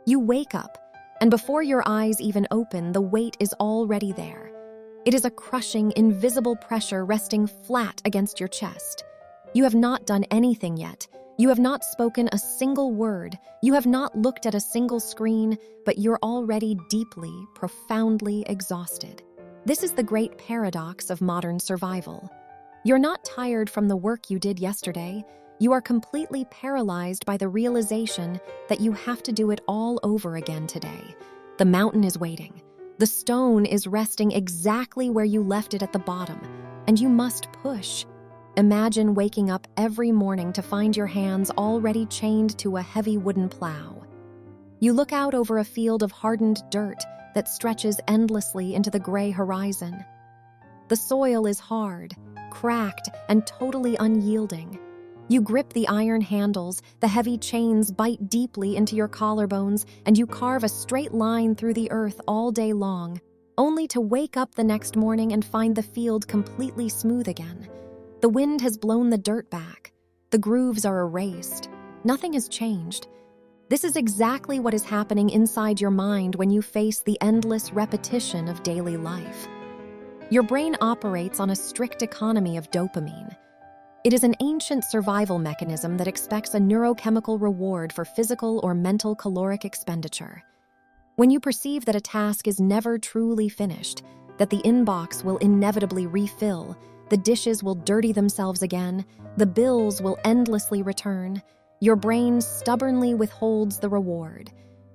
You wake up, and before your eyes even open, the weight is already there. It is a crushing, invisible pressure resting flat against your chest. You have not done anything yet. You have not spoken a single word. You have not looked at a single screen, but you're already deeply, profoundly exhausted. This is the great paradox of modern survival. You're not tired from the work you did yesterday. You are completely paralyzed by the realization that you have to do it all over again today. The mountain is waiting. The stone is resting exactly where you left it at the bottom, and you must push. Imagine waking up every morning to find your hands already chained to a heavy wooden plow. You look out over a field of hardened dirt that stretches endlessly into the gray horizon. The soil is hard, cracked, and totally unyielding. You grip the iron handles, the heavy chains bite deeply into your collarbones, and you carve a straight line through the earth all day long, only to wake up the next morning and find the field completely smooth again. The wind has blown the dirt back. The grooves are erased. Nothing has changed. This is exactly what is happening inside your mind when you face the endless repetition of daily life. Your brain operates on a strict economy of dopamine. It is an ancient survival mechanism that expects a neurochemical reward for physical or mental caloric expenditure. When you perceive that a task is never truly finished, that the inbox will inevitably refill, the dishes will dirty themselves again, the bills will endlessly return, your brain stubbornly withholds the reward.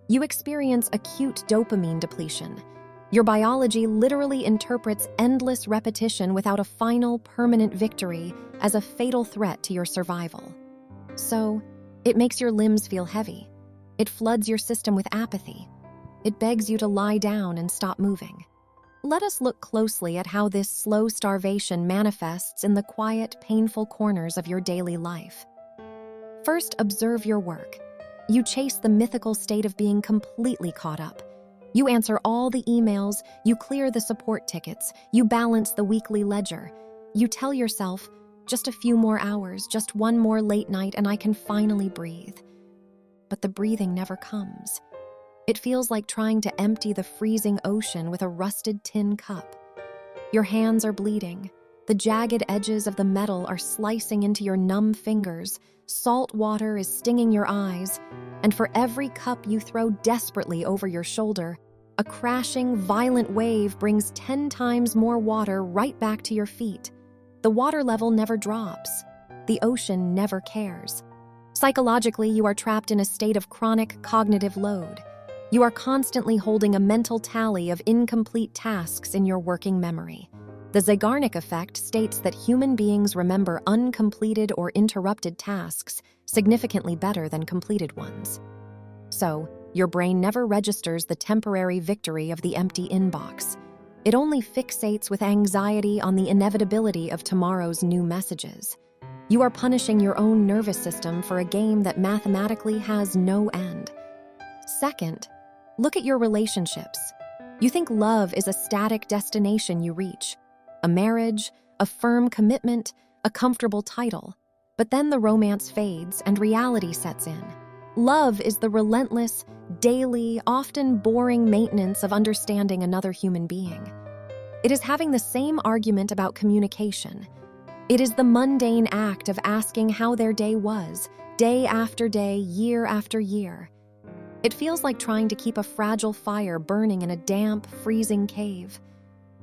You experience acute dopamine depletion. Your biology literally interprets endless repetition without a final, permanent victory as a fatal threat to your survival. So, it makes your limbs feel heavy. It floods your system with apathy. It begs you to lie down and stop moving. Let us look closely at how this slow starvation manifests in the quiet, painful corners of your daily life. First, observe your work. You chase the mythical state of being completely caught up. You answer all the emails, you clear the support tickets, you balance the weekly ledger. You tell yourself, just a few more hours, just one more late night, and I can finally breathe. But the breathing never comes. It feels like trying to empty the freezing ocean with a rusted tin cup. Your hands are bleeding. The jagged edges of the metal are slicing into your numb fingers. Salt water is stinging your eyes. And for every cup you throw desperately over your shoulder, a crashing, violent wave brings 10 times more water right back to your feet. The water level never drops. The ocean never cares. Psychologically, you are trapped in a state of chronic cognitive load. You are constantly holding a mental tally of incomplete tasks in your working memory. The Zeigarnik effect states that human beings remember uncompleted or interrupted tasks significantly better than completed ones. So, your brain never registers the temporary victory of the empty inbox. It only fixates with anxiety on the inevitability of tomorrow's new messages. You are punishing your own nervous system for a game that mathematically has no end. Second, look at your relationships. You think love is a static destination you reach. A marriage, a firm commitment, a comfortable title. But then the romance fades and reality sets in. Love is the relentless, daily, often boring maintenance of understanding another human being. It is having the same argument about communication. It is the mundane act of asking how their day was, day after day, year after year. It feels like trying to keep a fragile fire burning in a damp, freezing cave.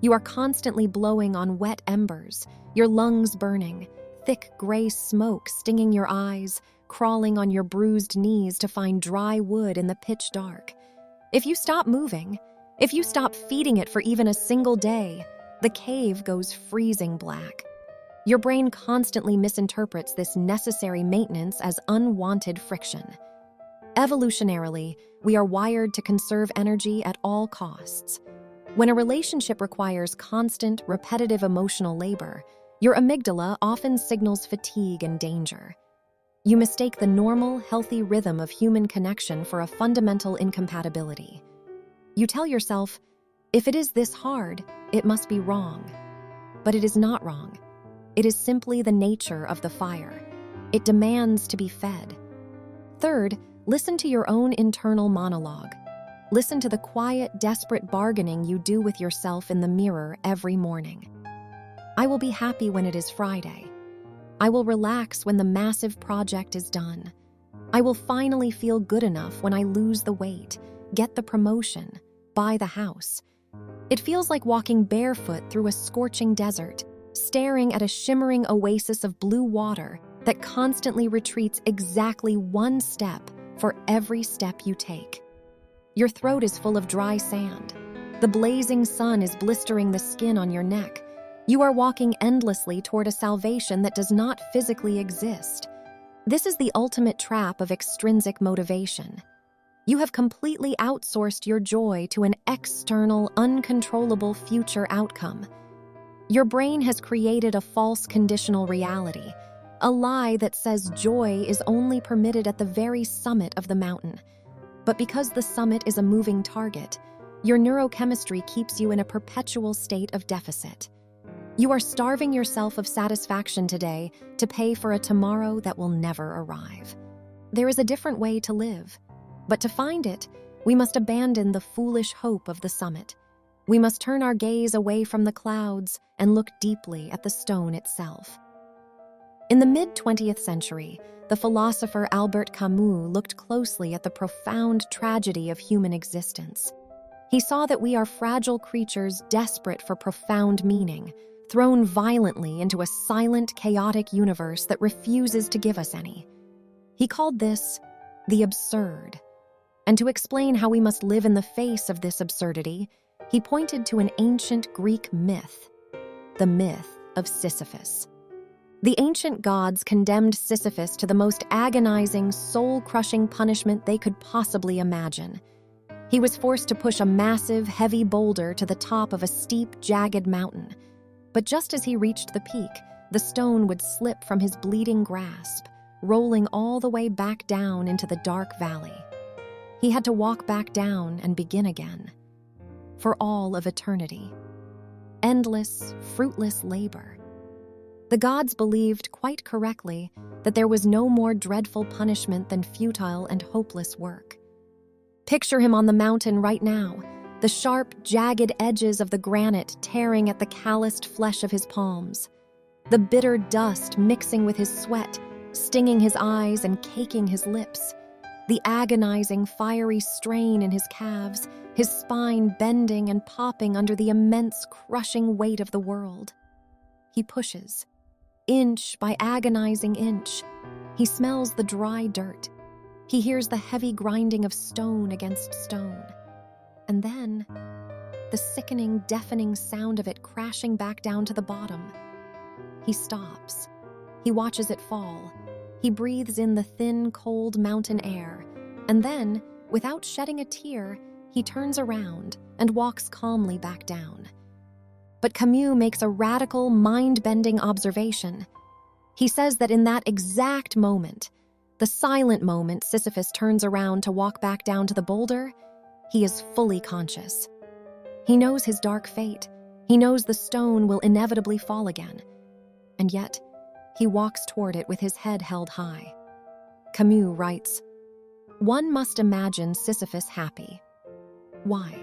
You are constantly blowing on wet embers, your lungs burning, thick gray smoke stinging your eyes, crawling on your bruised knees to find dry wood in the pitch dark. If you stop moving, if you stop feeding it for even a single day, the cave goes freezing black. Your brain constantly misinterprets this necessary maintenance as unwanted friction. Evolutionarily, we are wired to conserve energy at all costs. When a relationship requires constant, repetitive emotional labor, your amygdala often signals fatigue and danger. You mistake the normal, healthy rhythm of human connection for a fundamental incompatibility. You tell yourself, if it is this hard, it must be wrong. But it is not wrong. It is simply the nature of the fire. It demands to be fed. Third, Listen to your own internal monologue. Listen to the quiet, desperate bargaining you do with yourself in the mirror every morning. I will be happy when it is Friday. I will relax when the massive project is done. I will finally feel good enough when I lose the weight, get the promotion, buy the house. It feels like walking barefoot through a scorching desert, staring at a shimmering oasis of blue water that constantly retreats exactly one step for every step you take. Your throat is full of dry sand. The blazing sun is blistering the skin on your neck. You are walking endlessly toward a salvation that does not physically exist. This is the ultimate trap of extrinsic motivation. You have completely outsourced your joy to an external, uncontrollable future outcome. Your brain has created a false conditional reality, a lie that says joy is only permitted at the very summit of the mountain. But because the summit is a moving target, your neurochemistry keeps you in a perpetual state of deficit. You are starving yourself of satisfaction today to pay for a tomorrow that will never arrive. There is a different way to live, but to find it, we must abandon the foolish hope of the summit. We must turn our gaze away from the clouds and look deeply at the stone itself. In the mid-20th century, the philosopher Albert Camus looked closely at the profound tragedy of human existence. He saw that we are fragile creatures desperate for profound meaning, thrown violently into a silent, chaotic universe that refuses to give us any. He called this the absurd. And to explain how we must live in the face of this absurdity, he pointed to an ancient Greek myth, the myth of Sisyphus. The ancient gods condemned Sisyphus to the most agonizing, soul-crushing punishment they could possibly imagine. He was forced to push a massive, heavy boulder to the top of a steep, jagged mountain. But just as he reached the peak, the stone would slip from his bleeding grasp, rolling all the way back down into the dark valley. He had to walk back down and begin again. For all of eternity. Endless, fruitless labor. The gods believed, quite correctly, that there was no more dreadful punishment than futile and hopeless work. Picture him on the mountain right now, the sharp, jagged edges of the granite tearing at the calloused flesh of his palms, the bitter dust mixing with his sweat, stinging his eyes and caking his lips, the agonizing, fiery strain in his calves, his spine bending and popping under the immense, crushing weight of the world. He pushes, inch by agonizing inch. He smells the dry dirt. He hears the heavy grinding of stone against stone. And then, the sickening, deafening sound of it crashing back down to the bottom. He stops. He watches it fall. He breathes in the thin, cold mountain air. And then, without shedding a tear, he turns around and walks calmly back down. But Camus makes a radical, mind-bending observation. He says that in that exact moment, the silent moment Sisyphus turns around to walk back down to the boulder, he is fully conscious. He knows his dark fate. He knows the stone will inevitably fall again. And yet, he walks toward it with his head held high. Camus writes, "One must imagine Sisyphus happy. Why?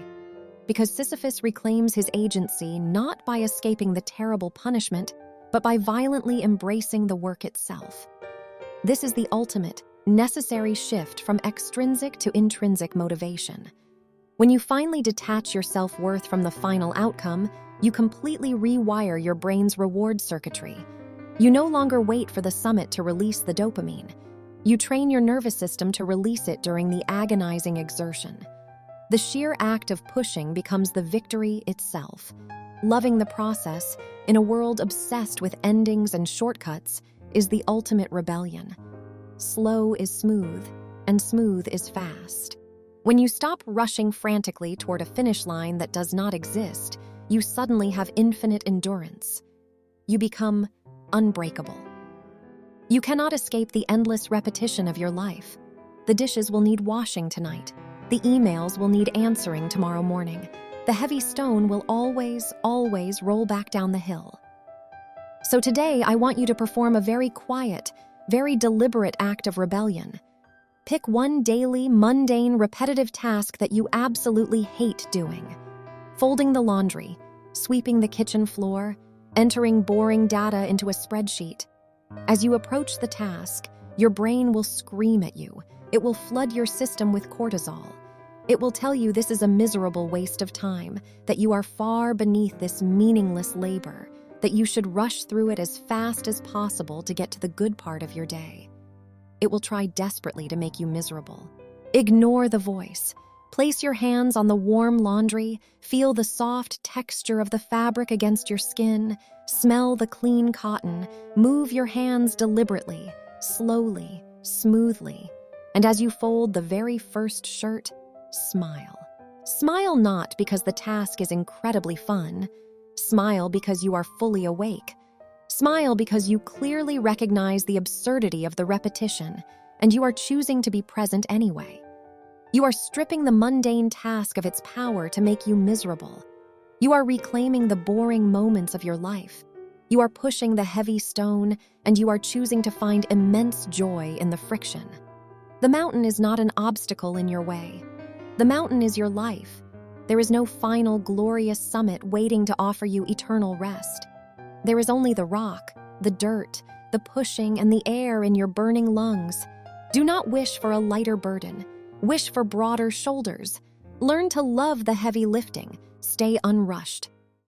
Because Sisyphus reclaims his agency not by escaping the terrible punishment, but by violently embracing the work itself. This is the ultimate, necessary shift from extrinsic to intrinsic motivation. When you finally detach your self-worth from the final outcome, you completely rewire your brain's reward circuitry. You no longer wait for the summit to release the dopamine. You train your nervous system to release it during the agonizing exertion. The sheer act of pushing becomes the victory itself. Loving the process, in a world obsessed with endings and shortcuts, is the ultimate rebellion. Slow is smooth, and smooth is fast. When you stop rushing frantically toward a finish line that does not exist, you suddenly have infinite endurance. You become unbreakable. You cannot escape the endless repetition of your life. The dishes will need washing tonight. The emails will need answering tomorrow morning. The heavy stone will always roll back down the hill. So today, I want you to perform a very quiet, very deliberate act of rebellion. Pick one daily, mundane, repetitive task that you absolutely hate doing. Folding the laundry, sweeping the kitchen floor, entering boring data into a spreadsheet. As you approach the task, your brain will scream at you. It will flood your system with cortisol. It will tell you this is a miserable waste of time, that you are far beneath this meaningless labor, that you should rush through it as fast as possible to get to the good part of your day. It will try desperately to make you miserable. Ignore the voice. Place your hands on the warm laundry, feel the soft texture of the fabric against your skin, smell the clean cotton, move your hands deliberately, slowly, smoothly. And as you fold the very first shirt, smile. Smile not because the task is incredibly fun. Smile because you are fully awake. Smile because you clearly recognize the absurdity of the repetition, and you are choosing to be present anyway. You are stripping the mundane task of its power to make you miserable. You are reclaiming the boring moments of your life. You are pushing the heavy stone, and you are choosing to find immense joy in the friction. The mountain is not an obstacle in your way. The mountain is your life. There is no final glorious summit waiting to offer you eternal rest. There is only the rock, the dirt, the pushing, and the air in your burning lungs. Do not wish for a lighter burden. Wish for broader shoulders. Learn to love the heavy lifting. Stay unrushed.